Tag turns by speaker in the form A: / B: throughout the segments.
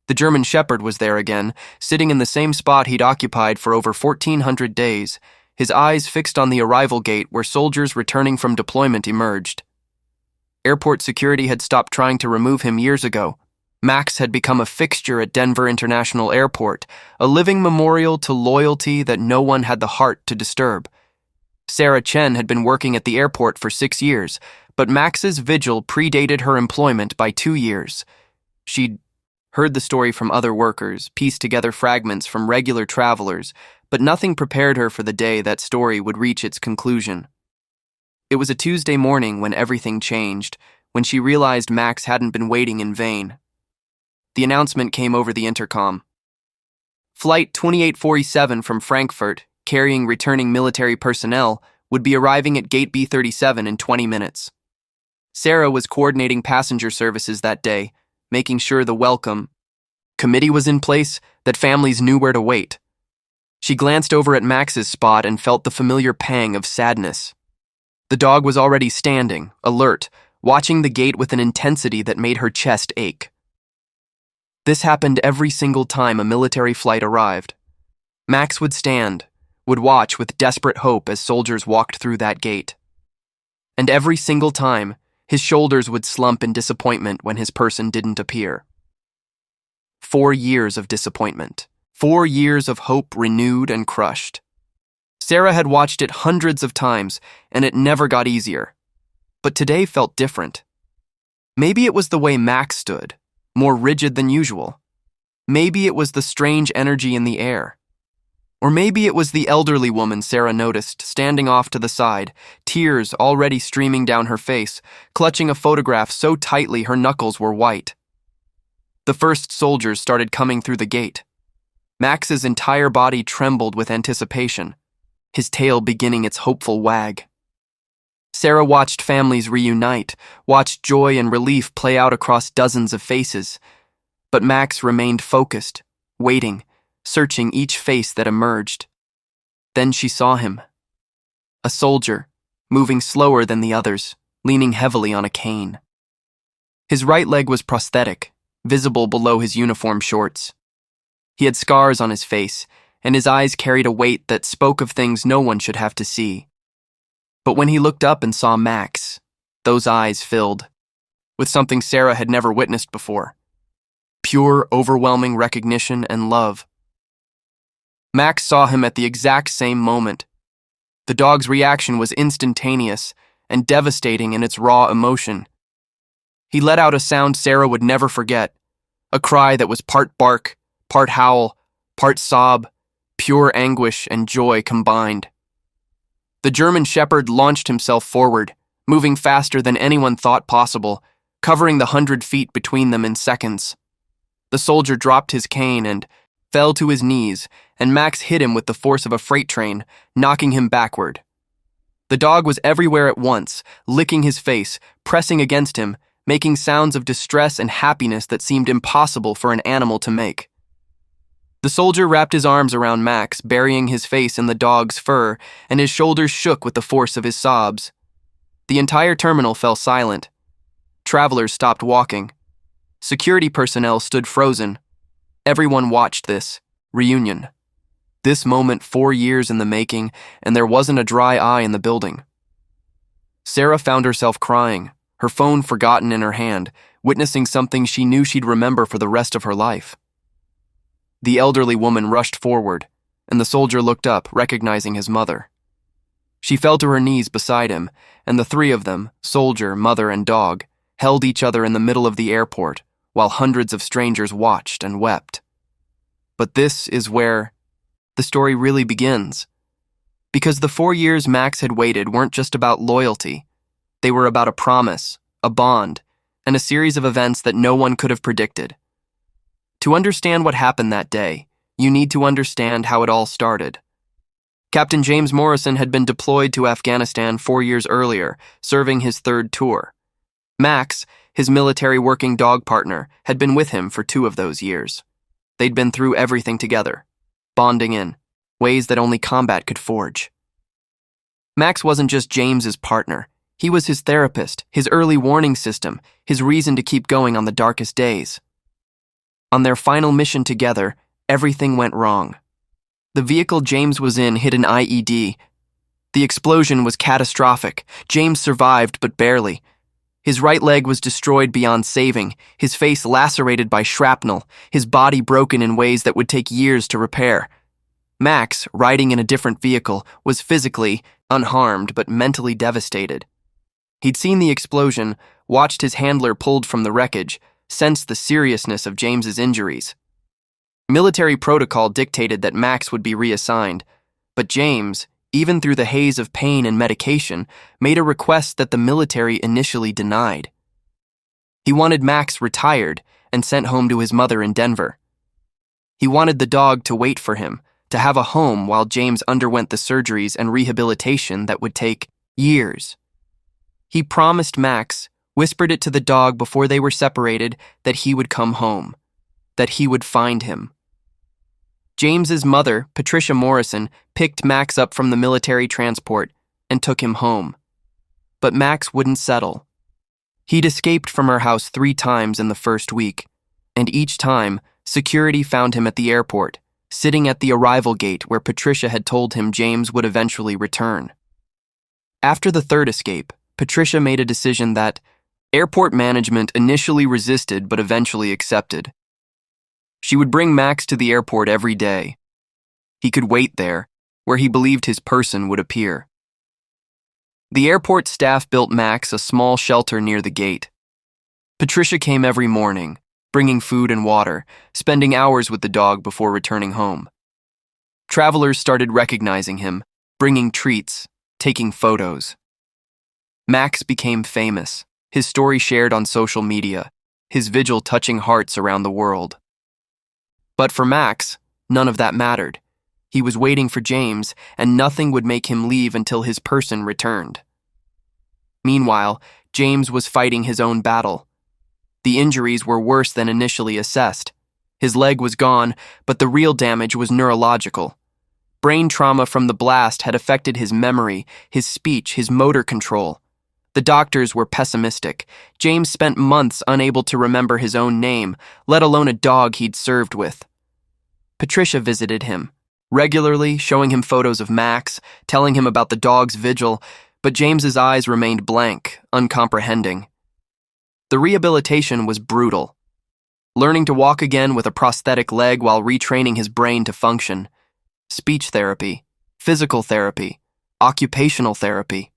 A: The German Shepherd was there again, sitting in the same spot he'd occupied for over 1,400 days, his eyes fixed on the arrival gate where soldiers returning from deployment emerged. Airport security had stopped trying to remove him years ago. Max had become a fixture at Denver International Airport, a living memorial to loyalty that no one had the heart to disturb. Sarah Chen had been working at the airport for 6 years, but Max's vigil predated her employment by 2 years. She'd heard the story from other workers, pieced together fragments from regular travelers, but nothing prepared her for the day that story would reach its conclusion. It was a Tuesday morning when everything changed, when she realized Max hadn't been waiting in vain. The announcement came over the intercom. Flight 2847 from Frankfurt, carrying returning military personnel, would be arriving at Gate B37 in 20 minutes. Sarah was coordinating passenger services that day, making sure the welcome committee was in place, that families knew where to wait. She glanced over at Max's spot and felt the familiar pang of sadness. The dog was already standing, alert, watching the gate with an intensity that made her chest ache. This happened every single time a military flight arrived. Max would stand, would watch with desperate hope as soldiers walked through that gate. And every single time, his shoulders would slump in disappointment when his person didn't appear. 4 years of disappointment. 4 years of hope renewed and crushed. Sarah had watched it hundreds of times, and it never got easier. But today felt different. Maybe it was the way Max stood, more rigid than usual. Maybe it was the strange energy in the air. Or maybe it was the elderly woman Sarah noticed, standing off to the side, tears already streaming down her face, clutching a photograph so tightly her knuckles were white. The first soldiers started coming through the gate. Max's entire body trembled with anticipation, his tail beginning its hopeful wag. Sarah watched families reunite, watched joy and relief play out across dozens of faces. But Max remained focused, waiting, searching each face that emerged. Then she saw him. A soldier, moving slower than the others, leaning heavily on a cane. His right leg was prosthetic, visible below his uniform shorts. He had scars on his face, and his eyes carried a weight that spoke of things no one should have to see. But when he looked up and saw Max, those eyes filled with something Sarah had never witnessed before. Pure, overwhelming recognition and love. Max saw him at the exact same moment. The dog's reaction was instantaneous and devastating in its raw emotion. He let out a sound Sarah would never forget, a cry that was part bark, part howl, part sob, pure anguish and joy combined. The German Shepherd launched himself forward, moving faster than anyone thought possible, covering the 100 feet between them in seconds. The soldier dropped his cane and fell to his knees, and Max hit him with the force of a freight train, knocking him backward. The dog was everywhere at once, licking his face, pressing against him, making sounds of distress and happiness that seemed impossible for an animal to make. The soldier wrapped his arms around Max, burying his face in the dog's fur, and his shoulders shook with the force of his sobs. The entire terminal fell silent. Travelers stopped walking. Security personnel stood frozen. Everyone watched this reunion. This moment 4 years in the making, and there wasn't a dry eye in the building. Sarah found herself crying, her phone forgotten in her hand, witnessing something she knew she'd remember for the rest of her life. The elderly woman rushed forward, and the soldier looked up, recognizing his mother. She fell to her knees beside him, and the three of them, soldier, mother, and dog, held each other in the middle of the airport, while hundreds of strangers watched and wept. But this is where the story really begins. Because the 4 years Max had waited weren't just about loyalty. They were about a promise, a bond, and a series of events that no one could have predicted. To understand what happened that day, you need to understand how it all started. Captain James Morrison had been deployed to Afghanistan 4 years earlier, serving his 3rd tour. Max, his military working dog partner, had been with him for 2 of those years. They'd been through everything together, bonding in ways that only combat could forge. Max wasn't just James's partner. He was his therapist, his early warning system, his reason to keep going on the darkest days. On their final mission together, everything went wrong. The vehicle James was in hit an IED. The explosion was catastrophic. James survived, but barely. His right leg was destroyed beyond saving, his face lacerated by shrapnel, his body broken in ways that would take years to repair. Max, riding in a different vehicle, was physically unharmed but mentally devastated. He'd seen the explosion, watched his handler pulled from the wreckage, sensed the seriousness of James's injuries. Military protocol dictated that Max would be reassigned, but James, even through the haze of pain and medication, made a request that the military initially denied. He wanted Max retired and sent home to his mother in Denver. He wanted the dog to wait for him, to have a home while James underwent the surgeries and rehabilitation that would take years. He promised Max, whispered it to the dog before they were separated, that he would come home, that he would find him. James's mother, Patricia Morrison, picked Max up from the military transport and took him home. But Max wouldn't settle. He'd escaped from her house 3 times in the first week, and each time, security found him at the airport, sitting at the arrival gate where Patricia had told him James would eventually return. After the 3rd escape, Patricia made a decision that airport management initially resisted but eventually accepted. She would bring Max to the airport every day. He could wait there, where he believed his person would appear. The airport staff built Max a small shelter near the gate. Patricia came every morning, bringing food and water, spending hours with the dog before returning home. Travelers started recognizing him, bringing treats, taking photos. Max became famous, his story shared on social media, his vigil touching hearts around the world. But for Max, none of that mattered. He was waiting for James, and nothing would make him leave until his person returned. Meanwhile, James was fighting his own battle. The injuries were worse than initially assessed. His leg was gone, but the real damage was neurological. Brain trauma from the blast had affected his memory, his speech, his motor control. The doctors were pessimistic. James spent months unable to remember his own name, let alone a dog he'd served with. Patricia visited him, regularly showing him photos of Max, telling him about the dog's vigil, but James's eyes remained blank, uncomprehending. The rehabilitation was brutal. Learning to walk again with a prosthetic leg while retraining his brain to function. Speech therapy, physical therapy, occupational therapy.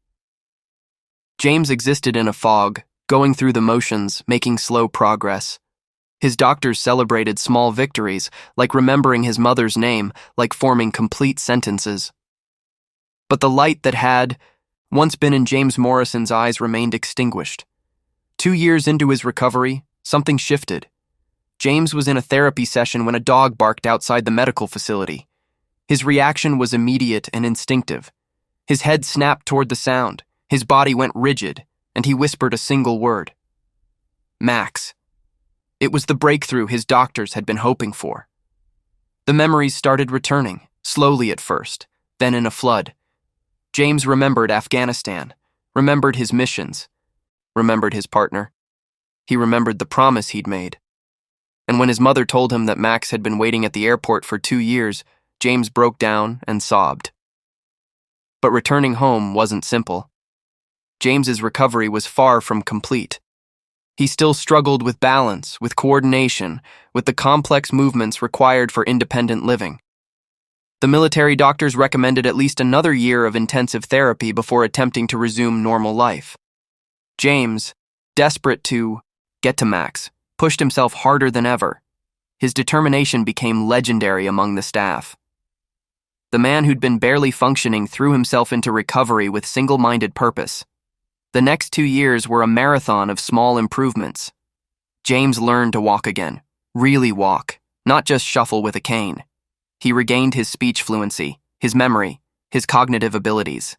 A: James existed in a fog, going through the motions, making slow progress. His doctors celebrated small victories, like remembering his mother's name, like forming complete sentences. But the light that had once been in James Morrison's eyes remained extinguished. 2 years into his recovery, something shifted. James was in a therapy session when a dog barked outside the medical facility. His reaction was immediate and instinctive. His head snapped toward the sound. His body went rigid, and he whispered a single word. Max. It was the breakthrough his doctors had been hoping for. The memories started returning, slowly at first, then in a flood. James remembered Afghanistan, remembered his missions, remembered his partner. He remembered the promise he'd made. And when his mother told him that Max had been waiting at the airport for 2 years, James broke down and sobbed. But returning home wasn't simple. James's recovery was far from complete. He still struggled with balance, with coordination, with the complex movements required for independent living. The military doctors recommended at least another year of intensive therapy before attempting to resume normal life. James, desperate to get to Max, pushed himself harder than ever. His determination became legendary among the staff. The man who'd been barely functioning threw himself into recovery with single-minded purpose. The next 2 years were a marathon of small improvements. James learned to walk again, really walk, not just shuffle with a cane. He regained his speech fluency, his memory, his cognitive abilities.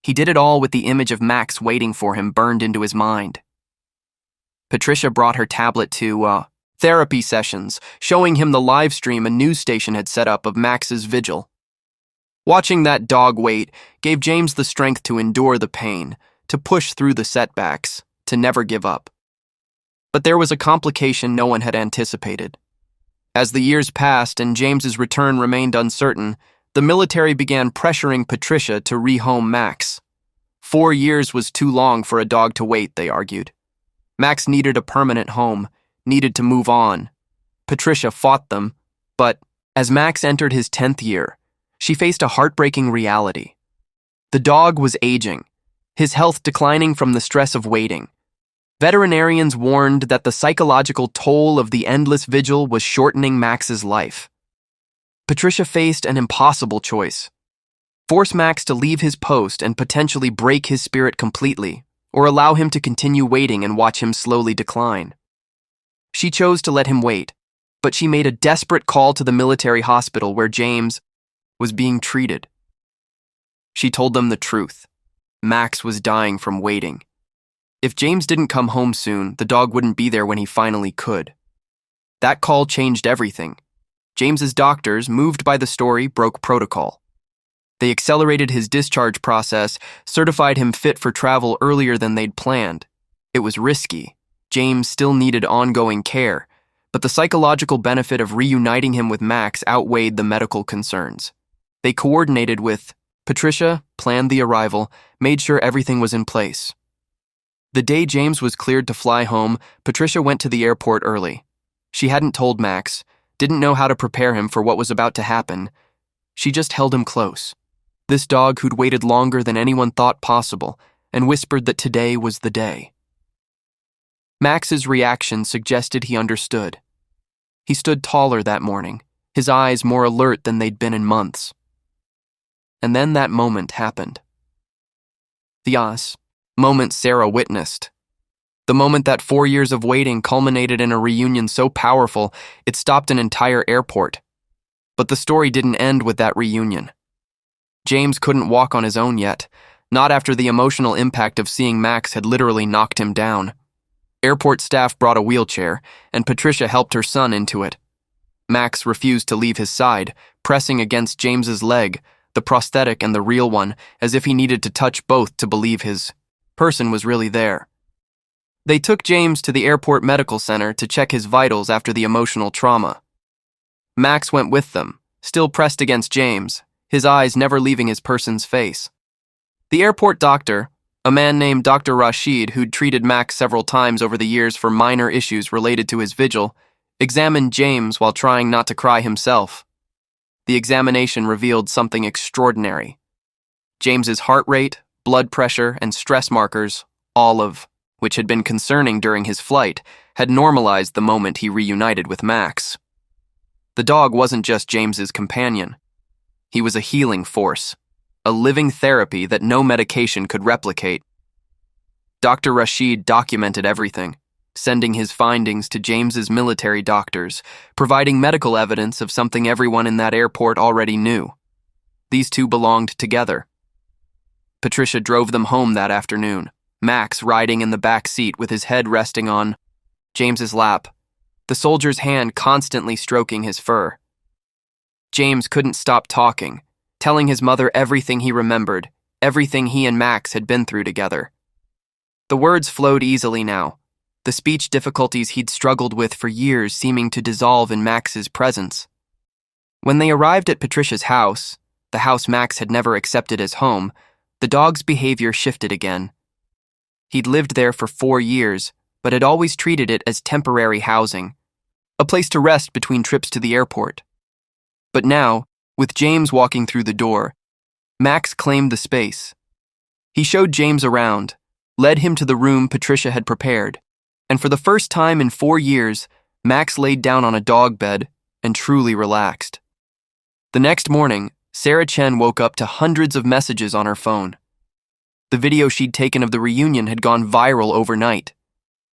A: He did it all with the image of Max waiting for him burned into his mind. Patricia brought her tablet to therapy sessions, showing him the live stream a news station had set up of Max's vigil. Watching that dog wait gave James the strength to endure the pain, to push through the setbacks, to never give up. But there was a complication no one had anticipated. As the years passed and James's return remained uncertain, the military began pressuring Patricia to rehome Max. 4 years was too long for a dog to wait, they argued. Max needed a permanent home, needed to move on. Patricia fought them, but as Max entered his 10th year, she faced a heartbreaking reality. The dog was aging, his health declining from the stress of waiting. Veterinarians warned that the psychological toll of the endless vigil was shortening Max's life. Patricia faced an impossible choice: force Max to leave his post and potentially break his spirit completely, or allow him to continue waiting and watch him slowly decline. She chose to let him wait, but she made a desperate call to the military hospital where James was being treated. She told them the truth. Max was dying from waiting. If James didn't come home soon, the dog wouldn't be there when he finally could. That call changed everything. James's doctors, moved by the story, broke protocol. They accelerated his discharge process, certified him fit for travel earlier than they'd planned. It was risky. James still needed ongoing care, but the psychological benefit of reuniting him with Max outweighed the medical concerns. They coordinated with Patricia, planned the arrival, made sure everything was in place. The day James was cleared to fly home, Patricia went to the airport early. She hadn't told Max, didn't know how to prepare him for what was about to happen. She just held him close. This dog who'd waited longer than anyone thought possible, and whispered that today was the day. Max's reaction suggested he understood. He stood taller that morning, his eyes more alert than they'd been in months. And then that moment happened. The moment Sarah witnessed. The moment that 4 years of waiting culminated in a reunion so powerful it stopped an entire airport. But the story didn't end with that reunion. James couldn't walk on his own yet, not after the emotional impact of seeing Max had literally knocked him down. Airport staff brought a wheelchair, and Patricia helped her son into it. Max refused to leave his side, pressing against James's leg, the prosthetic and the real one, as if he needed to touch both to believe his person was really there. They took James to the airport medical center to check his vitals after the emotional trauma. Max went with them, still pressed against James, his eyes never leaving his person's face. The airport doctor, a man named Dr. Rashid who'd treated Max several times over the years for minor issues related to his vigil, examined James while trying not to cry himself. The examination revealed something extraordinary. James's heart rate, blood pressure, and stress markers, all of which had been concerning during his flight, had normalized the moment he reunited with Max. The dog wasn't just James's companion. He was a healing force, a living therapy that no medication could replicate. Dr. Rashid documented everything, sending his findings to James's military doctors, providing medical evidence of something everyone in that airport already knew. These two belonged together. Patricia drove them home that afternoon, Max riding in the back seat with his head resting on James's lap, the soldier's hand constantly stroking his fur. James couldn't stop talking, telling his mother everything he remembered, everything he and Max had been through together. The words flowed easily now, the speech difficulties he'd struggled with for years seeming to dissolve in Max's presence. When they arrived at Patricia's house, the house Max had never accepted as home, the dog's behavior shifted again. He'd lived there for 4 years, but had always treated it as temporary housing, a place to rest between trips to the airport. But now, with James walking through the door, Max claimed the space. He showed James around, led him to the room Patricia had prepared, and for the first time in 4 years, Max laid down on a dog bed and truly relaxed. The next morning, Sarah Chen woke up to hundreds of messages on her phone. The video she'd taken of the reunion had gone viral overnight.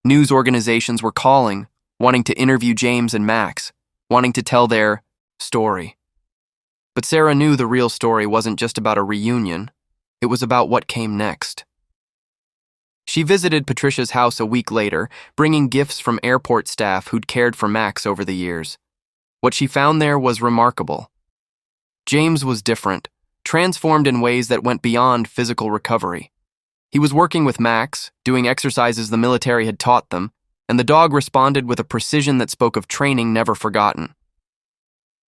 A: News organizations were calling, wanting to interview James and Max, wanting to tell their story. But Sarah knew the real story wasn't just about a reunion, it was about what came next. She visited Patricia's house a week later, bringing gifts from airport staff who'd cared for Max over the years. What she found there was remarkable. James was different, transformed in ways that went beyond physical recovery. He was working with Max, doing exercises the military had taught them, and the dog responded with a precision that spoke of training never forgotten.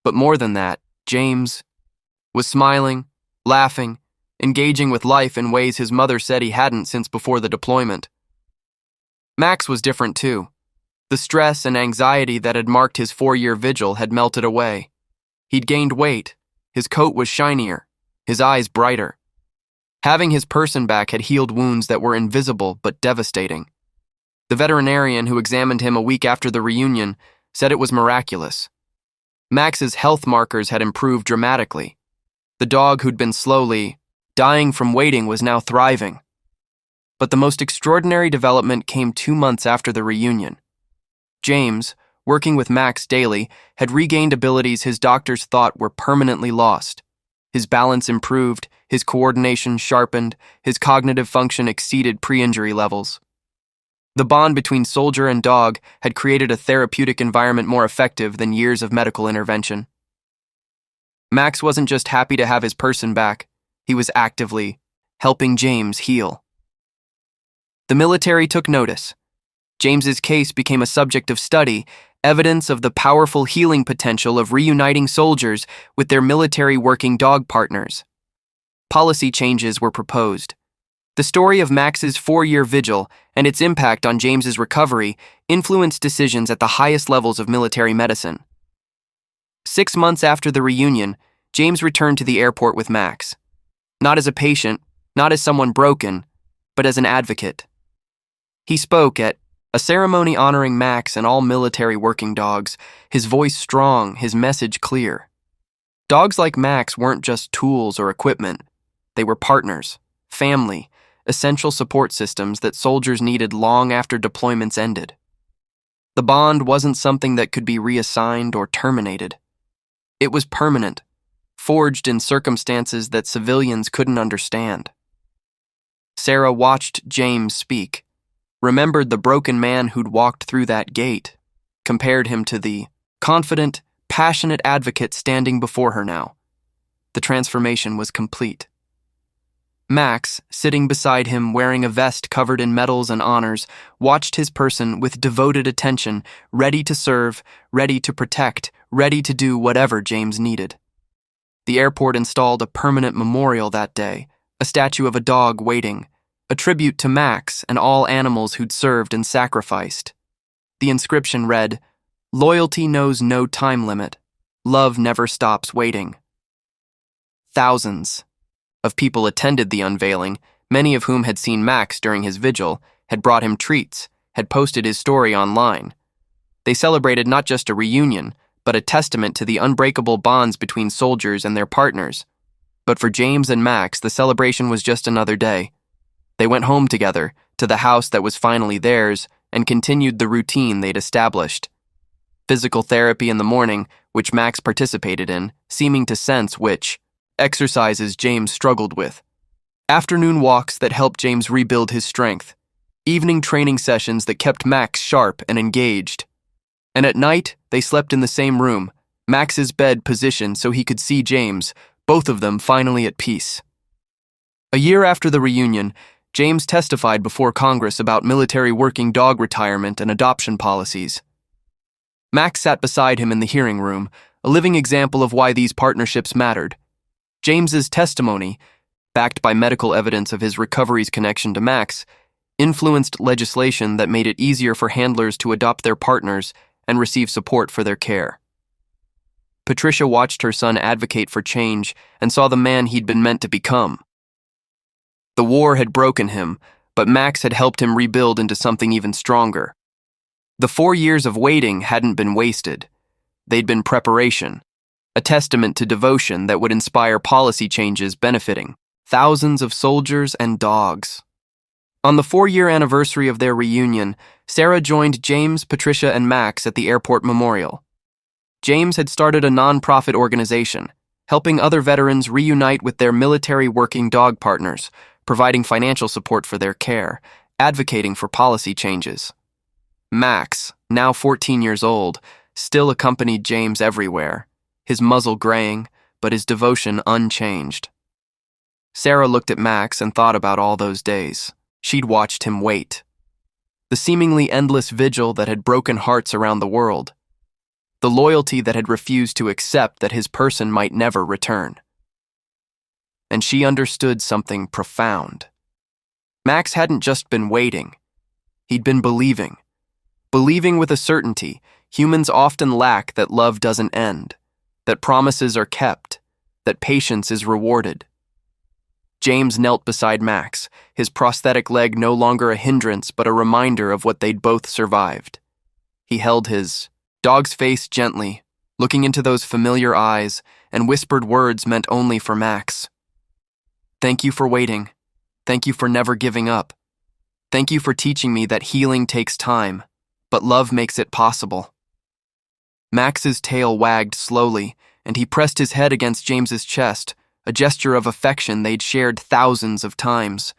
A: But more than that, James was smiling, laughing, engaging with life in ways his mother said he hadn't since before the deployment. Max was different too. The stress and anxiety that had marked his 4-year vigil had melted away. He'd gained weight, his coat was shinier, his eyes brighter. Having his person back had healed wounds that were invisible but devastating. The veterinarian who examined him a week after the reunion said it was miraculous. Max's health markers had improved dramatically. The dog who'd been slowly dying from waiting was now thriving. But the most extraordinary development came 2 months after the reunion. James, working with Max daily, had regained abilities his doctors thought were permanently lost. His balance improved, his coordination sharpened, his cognitive function exceeded pre-injury levels. The bond between soldier and dog had created a therapeutic environment more effective than years of medical intervention. Max wasn't just happy to have his person back, he was actively helping James heal. The military took notice. James's case became a subject of study, evidence of the powerful healing potential of reuniting soldiers with their military working dog partners. Policy changes were proposed. The story of Max's 4-year vigil and its impact on James's recovery influenced decisions at the highest levels of military medicine. 6 months after the reunion, James returned to the airport with Max. Not as a patient, not as someone broken, but as an advocate. He spoke at a ceremony honoring Max and all military working dogs, his voice strong, his message clear. Dogs like Max weren't just tools or equipment. They were partners, family, essential support systems that soldiers needed long after deployments ended. The bond wasn't something that could be reassigned or terminated. It was permanent, forged in circumstances that civilians couldn't understand. Sarah watched James speak, remembered the broken man who'd walked through that gate, compared him to the confident, passionate advocate standing before her now. The transformation was complete. Max, sitting beside him wearing a vest covered in medals and honors, watched his person with devoted attention, ready to serve, ready to protect, ready to do whatever James needed. The airport installed a permanent memorial that day, a statue of a dog waiting, a tribute to Max and all animals who'd served and sacrificed. The inscription read, "Loyalty knows no time limit. Love never stops waiting." Thousands of people attended the unveiling, many of whom had seen Max during his vigil, had brought him treats, had posted his story online. They celebrated not just a reunion, but a testament to the unbreakable bonds between soldiers and their partners. But for James and Max, the celebration was just another day. They went home together, to the house that was finally theirs, and continued the routine they'd established. Physical therapy in the morning, which Max participated in, seeming to sense which exercises James struggled with. Afternoon walks that helped James rebuild his strength. Evening training sessions that kept Max sharp and engaged. And at night, they slept in the same room, Max's bed positioned so he could see James, both of them finally at peace. A year after the reunion, James testified before Congress about military working dog retirement and adoption policies. Max sat beside him in the hearing room, a living example of why these partnerships mattered. James's testimony, backed by medical evidence of his recovery's connection to Max, influenced legislation that made it easier for handlers to adopt their partners and receive support for their care. Patricia watched her son advocate for change and saw the man he'd been meant to become. The war had broken him, but Max had helped him rebuild into something even stronger. The 4 years of waiting hadn't been wasted. They'd been preparation, a testament to devotion that would inspire policy changes benefiting thousands of soldiers and dogs. On the 4-year anniversary of their reunion, Sarah joined James, Patricia, and Max at the airport memorial. James had started a non-profit organization, helping other veterans reunite with their military working dog partners, providing financial support for their care, advocating for policy changes. Max, now 14 years old, still accompanied James everywhere, his muzzle graying, but his devotion unchanged. Sarah looked at Max and thought about all those days. She'd watched him wait. The seemingly endless vigil that had broken hearts around the world. the loyalty that had refused to accept that his person might never return. And she understood something profound. Max hadn't just been waiting. He'd been believing. Believing with a certainty humans often lack, that love doesn't end, that promises are kept, that patience is rewarded. James knelt beside Max, his prosthetic leg no longer a hindrance but a reminder of what they'd both survived. He held his dog's face gently, looking into those familiar eyes, and whispered words meant only for Max. "Thank you for waiting. Thank you for never giving up. Thank you for teaching me that healing takes time, but love makes it possible." Max's tail wagged slowly, and he pressed his head against James's chest, a gesture of affection they'd shared thousands of times.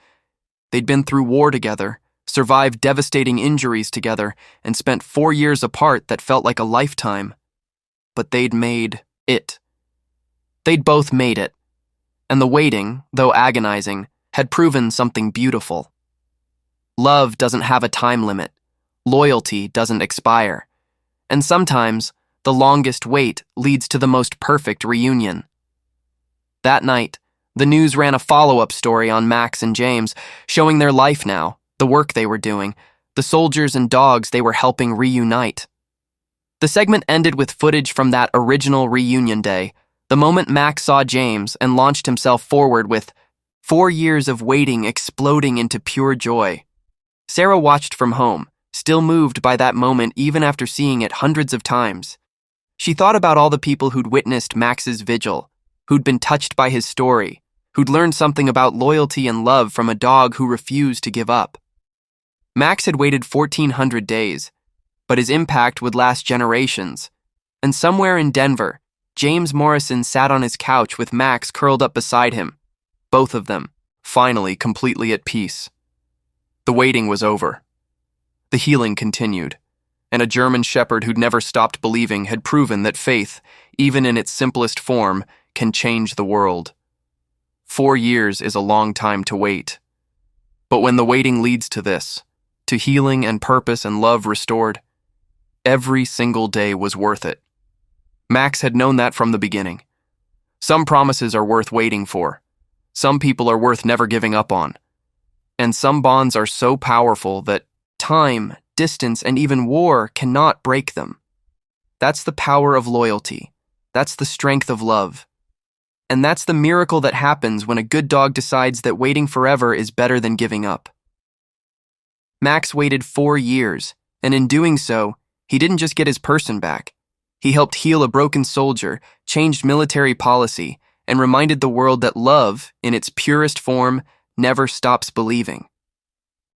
A: They'd been through war together, survived devastating injuries together, and spent 4 years apart that felt like a lifetime. But they'd made it. They'd both made it. And the waiting, though agonizing, had proven something beautiful. Love doesn't have a time limit. Loyalty doesn't expire. And sometimes, the longest wait leads to the most perfect reunion. That night, the news ran a follow-up story on Max and James, showing their life now, the work they were doing, the soldiers and dogs they were helping reunite. The segment ended with footage from that original reunion day, the moment Max saw James and launched himself forward with 4 years of waiting exploding into pure joy. Sarah watched from home, still moved by that moment even after seeing it hundreds of times. She thought about all the people who'd witnessed Max's vigil, who'd been touched by his story, who'd learned something about loyalty and love from a dog who refused to give up. Max had waited 1,400 days, but his impact would last generations. And somewhere in Denver, James Morrison sat on his couch with Max curled up beside him, both of them, finally completely at peace. The waiting was over. The healing continued, and a German shepherd who'd never stopped believing had proven that faith, even in its simplest form, can change the world. 4 years is a long time to wait. But when the waiting leads to this, to healing and purpose and love restored, every single day was worth it. Max had known that from the beginning. Some promises are worth waiting for. Some people are worth never giving up on. And some bonds are so powerful that time, distance, and even war cannot break them. That's the power of loyalty. That's the strength of love. And that's the miracle that happens when a good dog decides that waiting forever is better than giving up. Max waited 4 years, and in doing so, he didn't just get his person back. He helped heal a broken soldier, changed military policy, and reminded the world that love, in its purest form, never stops believing.